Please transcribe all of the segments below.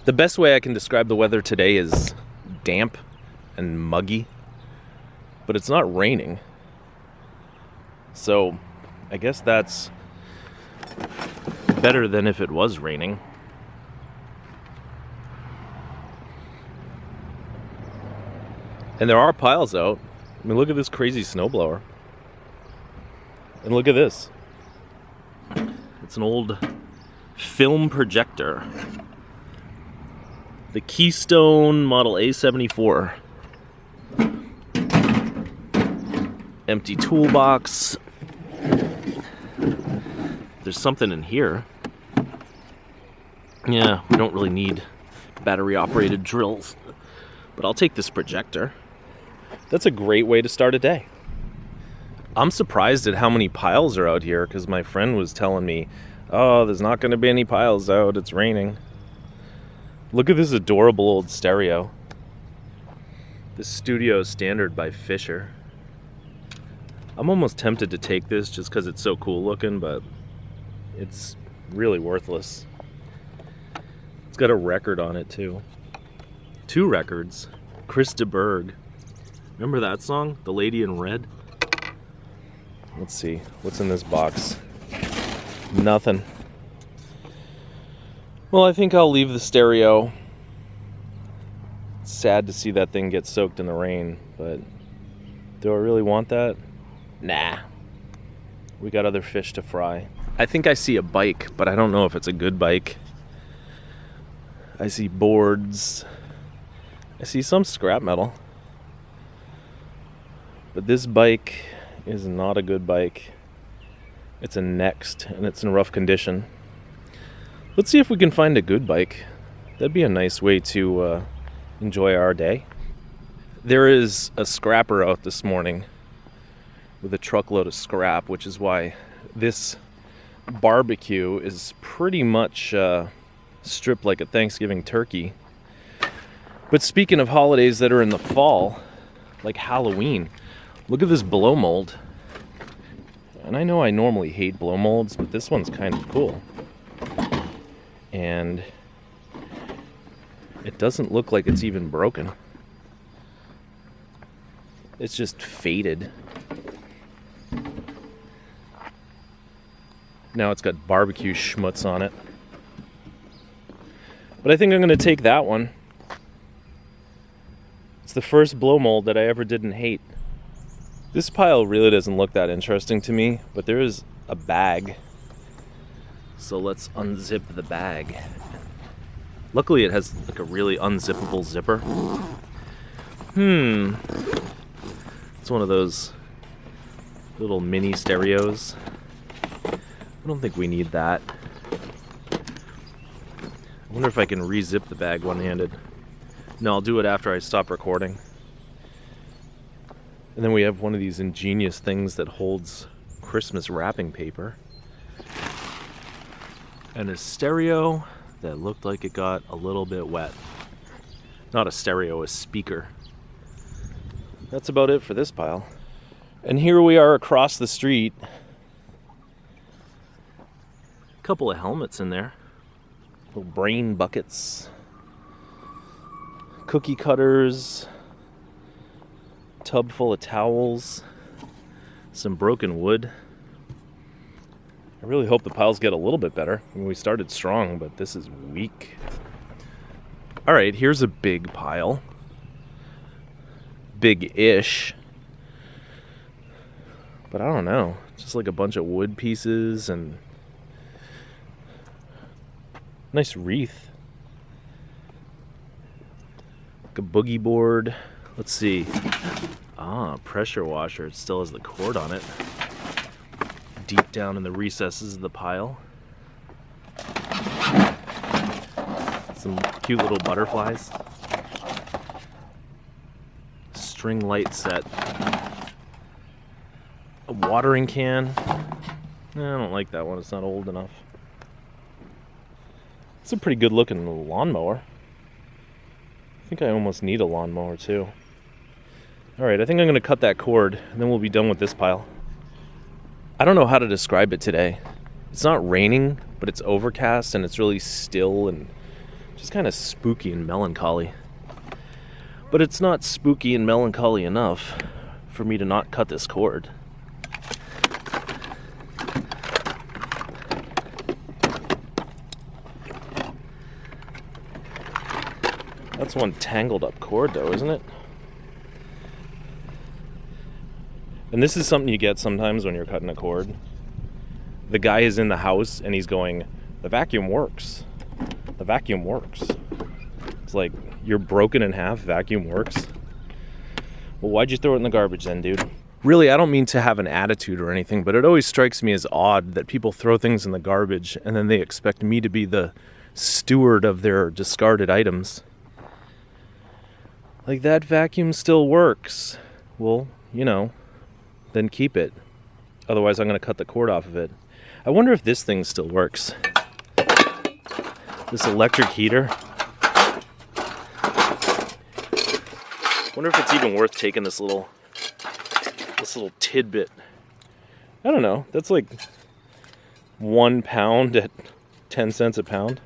The best way I can describe the weather today is damp and muggy, but it's not raining. So I guess that's better than if it was raining. And there are piles out. I mean, look at this crazy snowblower. And look at this. It's an old film projector. The Keystone Model A74. Empty toolbox. There's something in here. Yeah, we don't really need battery-operated drills. But I'll take this projector. That's a great way to start a day. I'm surprised at how many piles are out here because my friend was telling me, oh, there's not going to be any piles out, it's raining. Look at this adorable old stereo. This Studio Standard by Fisher. I'm almost tempted to take this just because it's so cool looking, but it's really worthless. It's got a record on it too. 2 records. Chris de Burgh. Remember that song? The Lady in Red? Let's see. What's in this box? Nothing. Well, I think I'll leave the stereo. It's sad to see that thing get soaked in the rain, but do I really want that? Nah. We got other fish to fry. I think I see a bike, but I don't know if it's a good bike. I see boards. I see some scrap metal. But this bike is not a good bike. It's a Next, and it's in rough condition. Let's see if we can find a good bike. That'd be a nice way to enjoy our day. There is a scrapper out this morning with a truckload of scrap, which is why this barbecue is pretty much stripped like a Thanksgiving turkey. But speaking of holidays that are in the fall, like Halloween, look at this blow mold. And I know I normally hate blow molds, but this one's kind of cool. And it doesn't look like it's even broken. It's just faded. Now it's got barbecue schmutz on it. But I think I'm going to take that one. It's the first blow mold that I ever didn't hate. This pile really doesn't look that interesting to me, but there is a bag. So let's unzip the bag. Luckily it has like a really unzippable zipper. It's one of those little mini stereos. I don't think we need that. I wonder if I can re-zip the bag one-handed. No, I'll do it after I stop recording. And then we have one of these ingenious things that holds Christmas wrapping paper. And a stereo that looked like it got a little bit wet. Not a stereo, a speaker. That's about it for this pile. And here we are across the street. A couple of helmets in there. Little brain buckets. Cookie cutters. Tub full of towels. Some broken wood. I really hope the piles get a little bit better. I mean, we started strong, but this is weak. Alright, here's a big pile. Big-ish. But I don't know. Just like a bunch of wood pieces and nice wreath. Like a boogie board. Let's see. Pressure washer. It still has the cord on it. Deep down in the recesses of the pile. Some cute little butterflies. String light set. A watering can. I don't like that one. It's not old enough. It's a pretty good looking lawnmower. I think I almost need a lawnmower too. Alright, I think I'm going to cut that cord and then we'll be done with this pile. I don't know how to describe it today. It's not raining, but it's overcast and it's really still and Just kind of spooky and melancholy. But it's not spooky and melancholy enough for me to not cut this cord. That's one tangled up cord though, isn't it? And this is something you get sometimes when you're cutting a cord. The guy is in the house and he's going, the vacuum works. The vacuum works. It's like, you're broken in half, vacuum works. Well, why'd you throw it in the garbage then, dude? Really, I don't mean to have an attitude or anything, but it always strikes me as odd that people throw things in the garbage and then they expect me to be the steward of their discarded items. Like, that vacuum still works. Well, you know, then keep it. Otherwise, I'm going to cut the cord off of it. I wonder if this thing still works. This electric heater. Wonder if it's even worth taking this little tidbit. I don't know. That's like 1 pound at 10 cents a pound.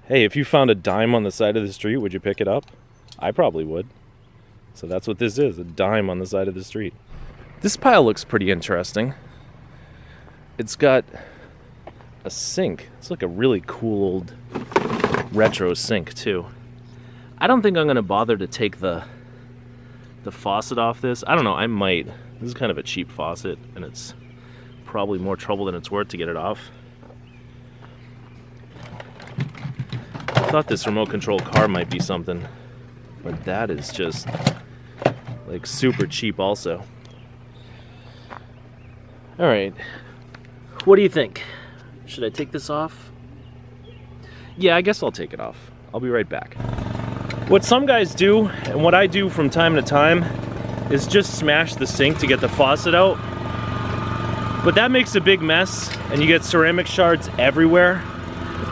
Hey, if you found a dime on the side of the street, would you pick it up? I probably would. So that's what this is, a dime on the side of the street. This pile looks pretty interesting. It's got a sink. It's like a really cool old retro sink too. I don't think I'm gonna bother to take the faucet off this. I don't know, I might. This is kind of a cheap faucet and it's probably more trouble than it's worth to get it off. I thought this remote control car might be something, but that is just like super cheap also. All right, what do you think? Should I take this off? Yeah, I guess I'll take it off. I'll be right back. What some guys do, and what I do from time to time, is just smash the sink to get the faucet out. But that makes a big mess, and you get ceramic shards everywhere.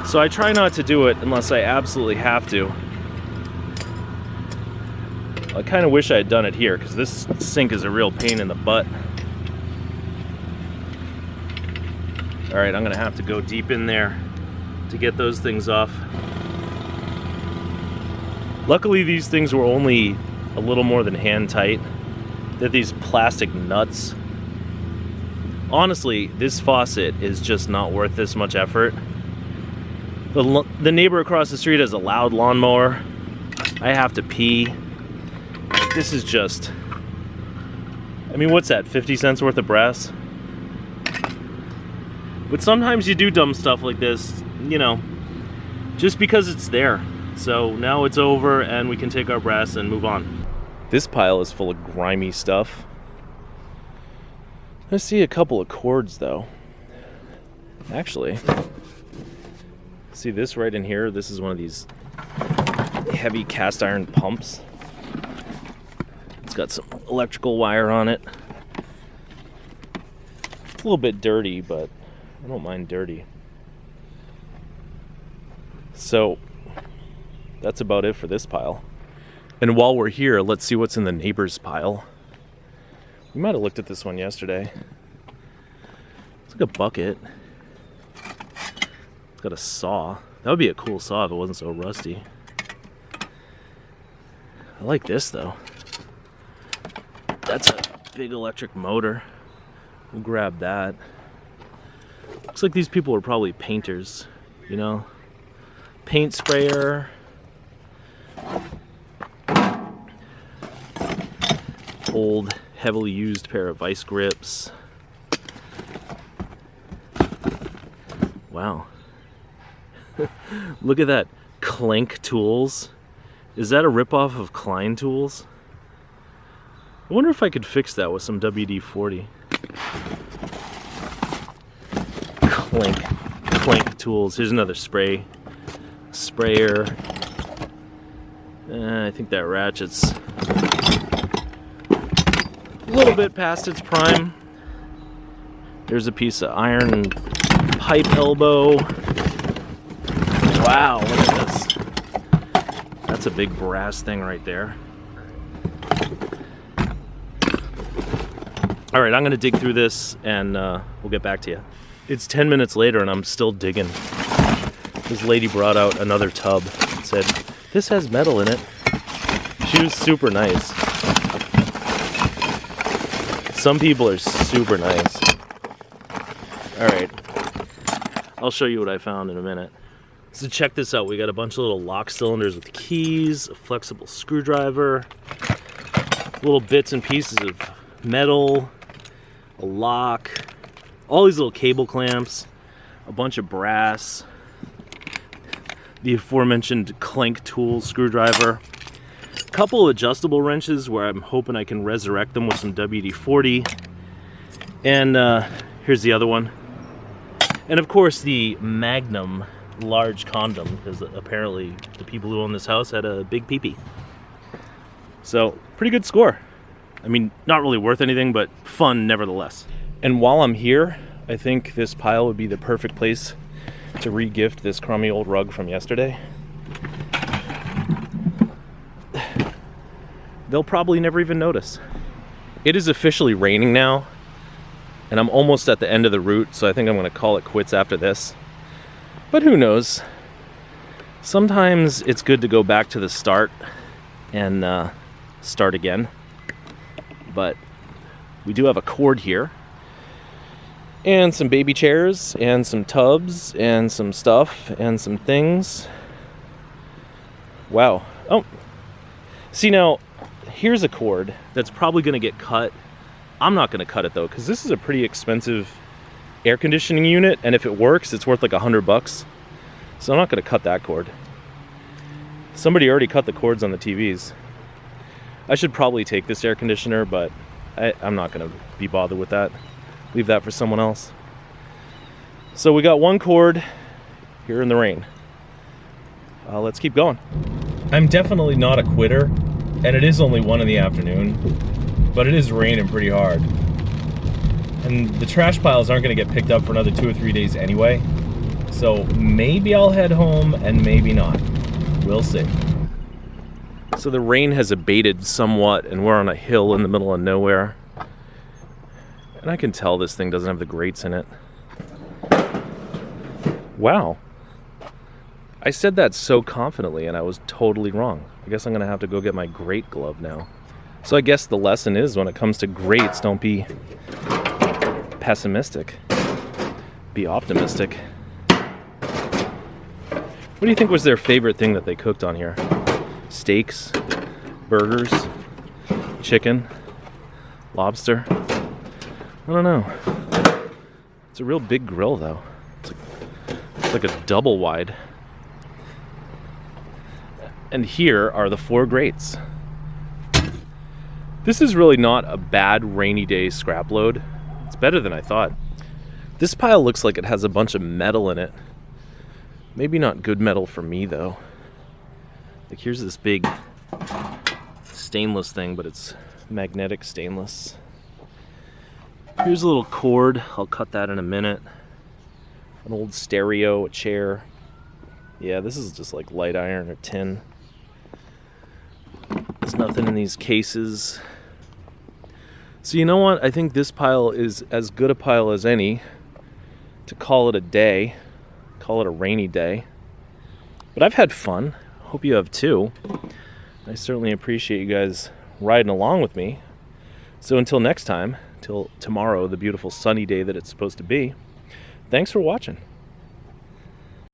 So I try not to do it unless I absolutely have to. I kind of wish I had done it here, because this sink is a real pain in the butt. All right, I'm gonna have to go deep in there to get those things off. Luckily, these things were only a little more than hand tight. They're these plastic nuts. Honestly, this faucet is just not worth this much effort. The neighbor across the street has a loud lawnmower. I have to pee. This is just, I mean, what's that, 50 cents worth of brass? But sometimes you do dumb stuff like this, you know, just because it's there. So now it's over and we can take our brass and move on. This pile is full of grimy stuff. I see a couple of cords though. Actually, see this right in here? This is one of these heavy cast iron pumps. It's got some electrical wire on it. It's a little bit dirty, but I don't mind dirty. So that's about it for this pile. And while we're here, let's see what's in the neighbor's pile. We might have looked at this one yesterday. It's like a bucket. It's got a saw. That would be a cool saw if it wasn't so rusty. I like this though. That's a big electric motor. We'll grab that. Looks like these people are probably painters, you know? Paint sprayer. Old, heavily used pair of vice grips. Wow. Look at that. Clank tools. Is that a ripoff of Klein tools? I wonder if I could fix that with some WD-40. Clank tools. Here's another sprayer. I think that ratchet's a little bit past its prime. There's a piece of iron pipe elbow. Wow, look at this. That's a big brass thing right there. All right, I'm gonna dig through this and we'll get back to you. It's 10 minutes later and I'm still digging. This lady brought out another tub and said, "This has metal in it." She was super nice. Some people are super nice. Alright, I'll show you what I found in a minute. So check this out. We got a bunch of little lock cylinders with keys, a flexible screwdriver, little bits and pieces of metal, a lock, all these little cable clamps, a bunch of brass, the aforementioned clank tool screwdriver, a couple of adjustable wrenches where I'm hoping I can resurrect them with some WD-40, and here's the other one, and of course the Magnum large condom, because apparently the people who own this house had a big pee-pee. So pretty good score. I mean, not really worth anything, but fun nevertheless. And while I'm here, I think this pile would be the perfect place to re-gift this crummy old rug from yesterday. They'll probably never even notice. It is officially raining now, and I'm almost at the end of the route, so I think I'm gonna call it quits after this. But who knows? Sometimes it's good to go back to the start and start again. But we do have a cord here, and some baby chairs, and some tubs, and some stuff, and some things. Wow. Oh, see, now here's a cord that's probably gonna get cut. I'm not gonna cut it though, because this is a pretty expensive air conditioning unit, and if it works, it's worth like $100. So I'm not gonna cut that cord. Somebody already cut the cords on the TVs. I should probably take this air conditioner, but I'm not gonna be bothered with that. Leave that for someone else. So we got one cord here in the rain. Let's keep going. I'm definitely not a quitter, and it is only 1 in the afternoon, but it is raining pretty hard. And the trash piles aren't gonna get picked up for another 2 or 3 days anyway. So maybe I'll head home and maybe not. We'll see. So the rain has abated somewhat, and we're on a hill in the middle of nowhere. And I can tell this thing doesn't have the grates in it. Wow. I said that so confidently, and I was totally wrong. I guess I'm gonna have to go get my grate glove now. So I guess the lesson is, when it comes to grates, don't be pessimistic. Be optimistic. What do you think was their favorite thing that they cooked on here? Steaks, burgers, chicken, lobster? I don't know. It's a real big grill though. It's like a double wide. And here are the 4 grates. This is really not a bad rainy day scrap load. It's better than I thought. This pile looks like it has a bunch of metal in it. Maybe not good metal for me though. Like, here's this big stainless thing, but it's magnetic stainless. Here's a little cord. I'll cut that in a minute. An old stereo, a chair. Yeah, this is just like light iron or tin. There's nothing in these cases. So you know what? I think this pile is as good a pile as any to call it a day. Call it a rainy day. But I've had fun. Hope you have too. I certainly appreciate you guys riding along with me. So until next time, till tomorrow, the beautiful sunny day that it's supposed to be, thanks for watching.